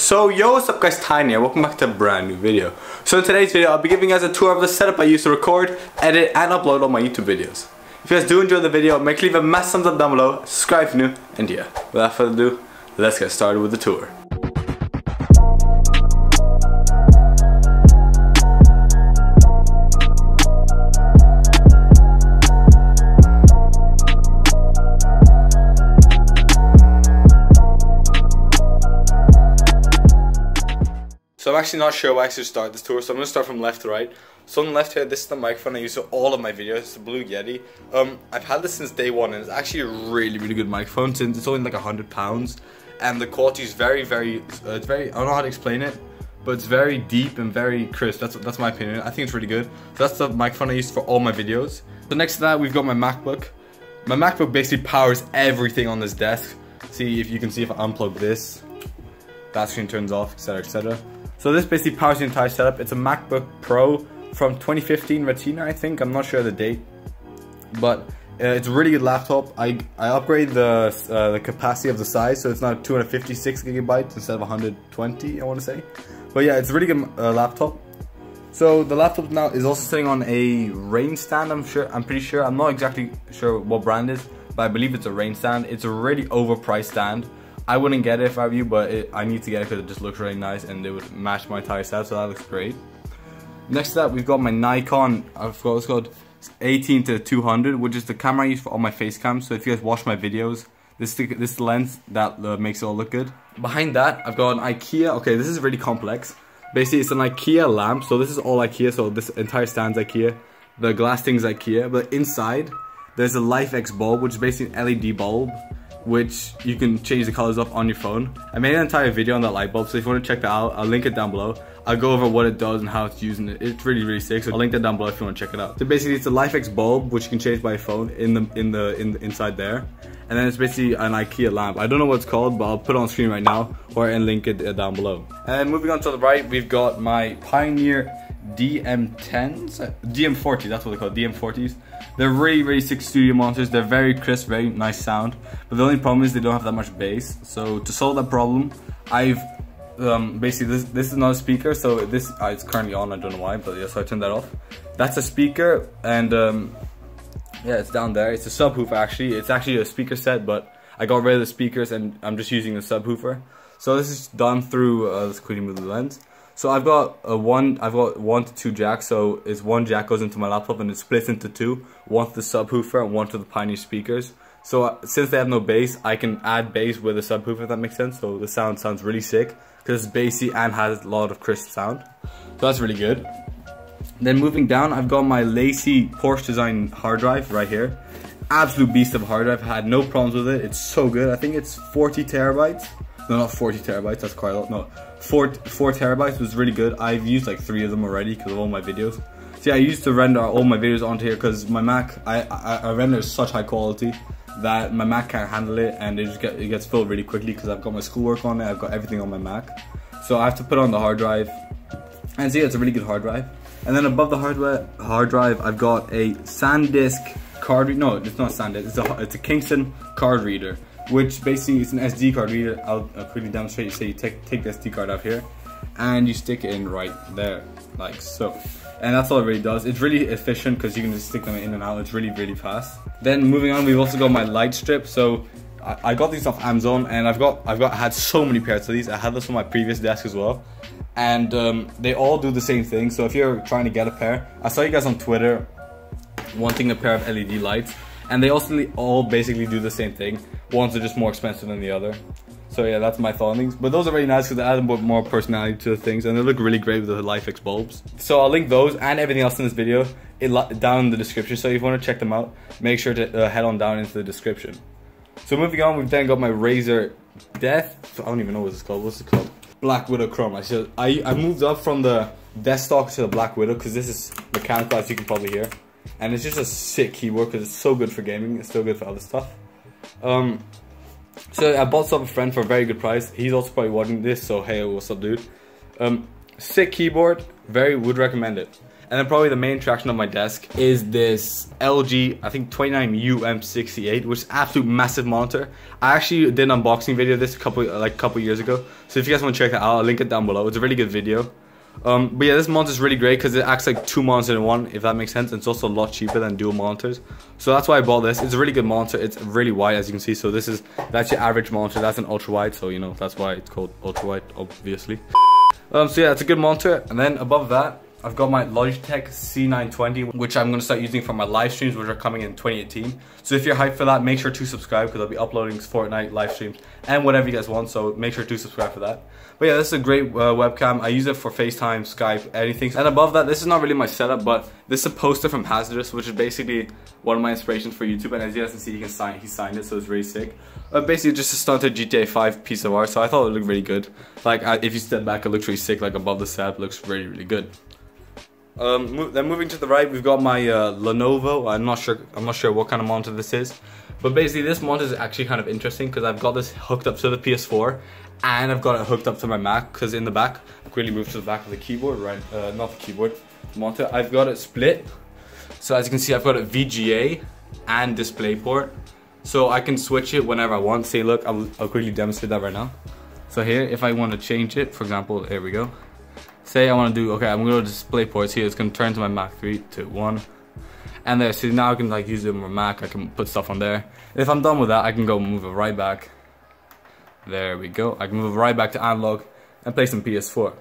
So yo, what's up guys, Tiny here. Welcome back to a brand new video. So in today's video, I'll be giving you guys a tour of the setup I use to record, edit, and upload all my YouTube videos. If you guys do enjoy the video, make sure you leave a massive thumbs up down below, subscribe if you're new, and yeah, without further ado, let's get started with the tour. So I'm actually not sure where I should start this tour, so I'm going to start from left to right. So on the left here, this is the microphone I use for all of my videos. It's the Blue Yeti. I've had this since day one, and it's actually a really good microphone since it's only like £100, and the quality is very, it's very, I don't know how to explain it, but it's very deep and very crisp. That's my opinion. I think it's really good. So that's the microphone I use for all my videos. So next to that, we've got my MacBook. My MacBook basically powers everything on this desk. See if you can see if I unplug this, that screen turns off, etc, etc. So this basically powers the entire setup. It's a MacBook Pro from 2015 Retina, I think. I'm not sure of the date, but it's a really good laptop. I upgraded the capacity of the size, so it's now 256 gigabytes instead of 120, I want to say. But yeah, it's a really good laptop. So the laptop now is also sitting on a rain stand. I'm pretty sure. I'm not exactly sure what brand it is, but I believe it's a rain stand. It's a really overpriced stand. I wouldn't get it if I were you, but I need to get it because it just looks really nice and it would match my entire set, so that looks great. Next to that, we've got my Nikon, I forgot what it's called, 18-200, which is the camera I use for all my face cams. So if you guys watch my videos, this is the lens that makes it all look good. Behind that, I've got an IKEA, okay, this is really complex. Basically, it's an IKEA lamp, so this is all IKEA, so this entire stand's IKEA. The glass thing's IKEA, but inside, there's a LifeX bulb, which is basically an LED bulb, which you can change the colors of on your phone. I made an entire video on that light bulb, so if you want to check that out, I'll link it down below. I'll go over what it does and how it's using it. It's really sick, so I'll link that down below if you want to check it out. So basically, it's a LifeX bulb, which you can change by phone inside there, and then it's basically an IKEA lamp. I don't know what it's called, but I'll put it on screen right now or and link it down below. And moving on to the right, we've got my Pioneer DM10s, DM40s, that's what they call it, DM40s. They're really sick studio monitors. They're very crisp, very nice sound, but the only problem is they don't have that much bass. So to solve that problem, I've basically this is not a speaker, so this it's currently on, I don't know why, but yeah, so I turned that off. That's a speaker, and yeah, it's down there. It's a subwoofer actually. It's actually a speaker set, but I got rid of the speakers and I'm just using the subwoofer. So this is done through let's quickly move the lens. So I've got 1 to 2 jacks, so it's one jack goes into my laptop and it splits into two, one to the subwoofer and one to the Pioneer speakers. So since they have no bass, I can add bass with a subwoofer, if that makes sense. So the sound sounds really sick because it's bassy and has a lot of crisp sound. So that's really good. Then moving down, I've got my Lacy Porsche design hard drive right here. Absolute beast of a hard drive. I had no problems with it. It's so good. I think it's 40 terabytes. No, not 40 terabytes, that's quite a lot. No, 4 terabytes was really good. I've used like 3 of them already because of all my videos. So yeah, I used to render all my videos onto here because my Mac, I render such high quality that my Mac can't handle it, and it gets filled really quickly because I've got my schoolwork on it, I've got everything on my Mac. So I have to put on the hard drive, and so yeah, it's a really good hard drive. And then above the hard drive, I've got a SanDisk card reader. No, it's not SanDisk, it's a Kingston card reader, which basically is an SD card reader. I'll quickly demonstrate. So you take the SD card out here and you stick it in right there, like so. And that's all it really does. It's really efficient because you can just stick them in and out. It's really fast. Then moving on, we've also got my light strip. So I got these off Amazon, and I had so many pairs of these. I had this on my previous desk as well, and they all do the same thing. So if you're trying to get a pair, I saw you guys on Twitter wanting a pair of LED lights, and they also all basically do the same thing. One's are just more expensive than the other. So yeah, that's my thought on things. But those are really nice because they add a bit more personality to the things, and they look really great with the LifeX bulbs. So I'll link those and everything else in this video down in the description. So if you want to check them out, make sure to head on down into the description. So moving on, we've then got my Razer Death. I don't even know what it's called. What's it called? Black Widow Chrome. I moved up from the desktop to the Black Widow because this is mechanical, as you can probably hear. And it's just a sick keyboard because it's so good for gaming. It's still good for other stuff. So I bought this off a friend for a very good price. He's also probably watching this, so hey, what's up, dude? Sick keyboard, would recommend it. And then probably the main attraction of my desk is this LG, I think 29UM68, which is absolute massive monitor. I actually did an unboxing video of this a couple years ago. So if you guys want to check that out, I'll link it down below. It's a really good video. But yeah, this monitor is really great because it acts like 2 monitors in one, if that makes sense. And it's also a lot cheaper than dual monitors. So that's why I bought this. It's a really good monitor. It's really wide, as you can see. So that's your average monitor. That's an ultra wide. So you know, that's why it's called ultra wide, obviously. So yeah, it's a good monitor. And then above that, I've got my Logitech C920, which I'm going to start using for my live streams, which are coming in 2018. So if you're hyped for that, make sure to subscribe, because I'll be uploading Fortnite live streams and whatever you guys want. So make sure to subscribe for that. But yeah, this is a great webcam. I use it for FaceTime, Skype, anything. And above that, this is not really my setup, but this is a poster from Hazardous, which is basically one of my inspirations for YouTube. And as you guys can see, he signed it, so it's really sick. Basically just a stunted GTA 5 piece of art, so I thought it looked really good. Like if you step back, it looks really sick. Like above the setup, looks really, really good. Then moving to the right, we've got my Lenovo. I'm not sure what kind of monitor this is, but basically this monitor is actually kind of interesting because I've got this hooked up to the PS4 and I've got it hooked up to my Mac, because in the back, I quickly moved to the back of the keyboard, right? Not the keyboard, the monitor. I've got it split, so as you can see, I've got it VGA and DisplayPort, so I can switch it whenever I want. See, look, I'll quickly demonstrate that right now. So here, if I want to change it, for example, here we go. Say I want to do, okay, I'm going to display ports here. It's going to turn to my Mac 3, 2, 1. And there, so now I can like use it on my Mac. I can put stuff on there. And if I'm done with that, I can go move it right back. There we go. I can move it right back to analog and play some PS4.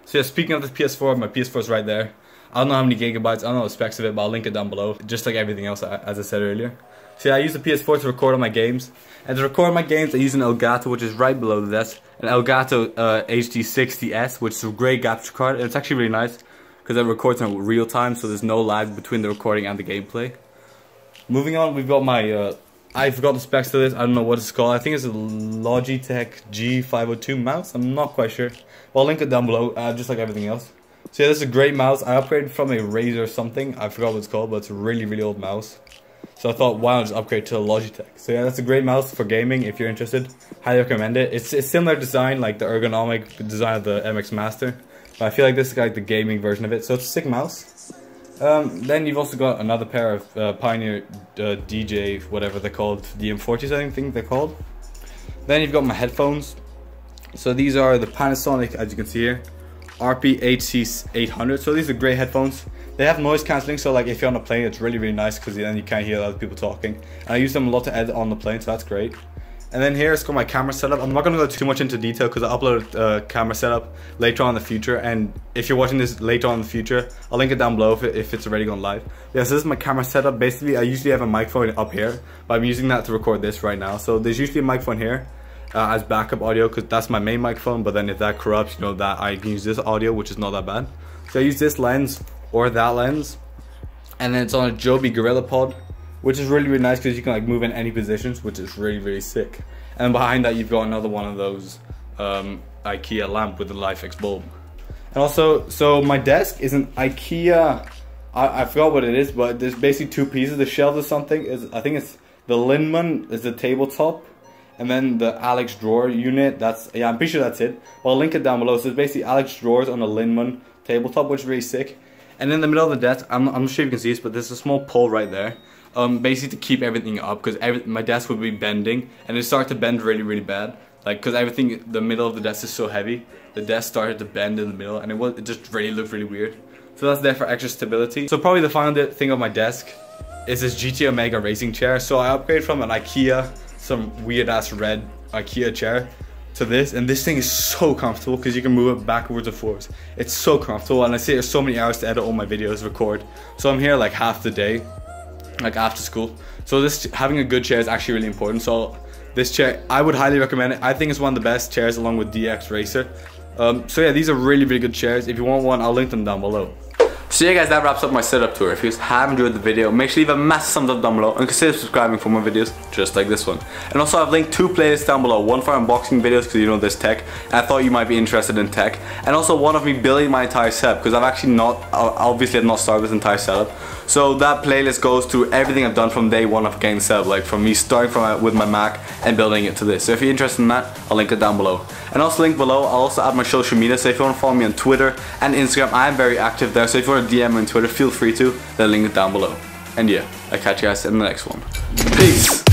So yeah, speaking of the PS4, my PS4 is right there. I don't know how many gigabytes, I don't know the specs of it, but I'll link it down below. Just like everything else, as I said earlier. So yeah, I use the PS4 to record all my games. And to record my games, I use an Elgato, which is right below the desk. An Elgato HD60S, which is a great capture card. And it's actually really nice because it records in real time, so there's no lag between the recording and the gameplay. Moving on, we've got my, I forgot the specs to this, I don't know what it's called. I think it's a Logitech G502 mouse, I'm not quite sure. Well, I'll link it down below, just like everything else. So yeah, this is a great mouse. I upgraded from a Razer or something, I forgot what it's called, but it's a really, really old mouse. So I thought, why not just upgrade to a Logitech? So yeah, that's a great mouse for gaming if you're interested. Highly recommend it. It's similar design, like the ergonomic design of the MX Master. But I feel like this is like the gaming version of it. So it's a sick mouse. Then you've also got another pair of Pioneer DJ, whatever they're called, DM40s I think they're called. Then you've got my headphones. So these are the Panasonic, as you can see here, RP-HC800. So these are great headphones. They have noise cancelling, so like if you're on a plane, it's really, really nice because then you can't hear other people talking. And I use them a lot to edit on the plane, so that's great. And then here's got my camera setup. I'm not going to go too much into detail because I uploaded a camera setup later on in the future. And if you're watching this later on in the future, I'll link it down below if it's already gone live. Yeah, so this is my camera setup. Basically, I usually have a microphone up here, but I'm using that to record this right now. So there's usually a microphone here as backup audio because that's my main microphone. But then if that corrupts, you know, that I can use this audio, which is not that bad. So I use this lens or that lens. And then it's on a Adobe Gorilla Pod, which is really, really nice because you can like move in any positions, which is really, really sick. And behind that, you've got another one of those IKEA lamp with a LifeX bulb. And also, so my desk is an IKEA, I forgot what it is, but there's basically two pieces. The shelves or something, I think it's the Lindman is the tabletop, and then the Alex drawer unit, that's, yeah, I'm pretty sure that's it. Well, I'll link it down below. So it's basically Alex drawers on a Lindman tabletop, which is really sick. And in the middle of the desk, I'm not sure if you can see this, but there's a small pole right there. Basically to keep everything up, because my desk would be bending, and it started to bend really, really bad. Like, because everything, the middle of the desk is so heavy, the desk started to bend in the middle, and it just really looked really weird. So that's there for extra stability. So probably the final thing of my desk is this GT Omega racing chair. So I upgraded from an IKEA, some weird ass red IKEA chair, to this, and this thing is so comfortable because you can move it backwards and forwards. It's so comfortable, and I say there's so many hours to edit all my videos, record. So I'm here like half the day, like after school. So this, having a good chair is actually really important. So this chair, I would highly recommend it. I think it's one of the best chairs along with DX Racer. So yeah, these are really, really good chairs. If you want one, I'll link them down below. So yeah guys, that wraps up my setup tour. If you guys have enjoyed the video, make sure you leave a massive thumbs up down below and consider subscribing for more videos just like this one. And also I've linked two playlists down below, one for unboxing videos because you know there's tech, and I thought you might be interested in tech, and also one of me building my entire setup because I've actually obviously I've not started this entire setup. So that playlist goes through everything I've done from day one of getting set up, like from me starting with my Mac and building it to this. So if you're interested in that, I'll link it down below. And also link below, I'll also add my social media, so if you want to follow me on Twitter and Instagram, I am very active there. So if you want want to DM me on Twitter, feel free to. The link is down below. And yeah, I'll catch you guys in the next one. Peace!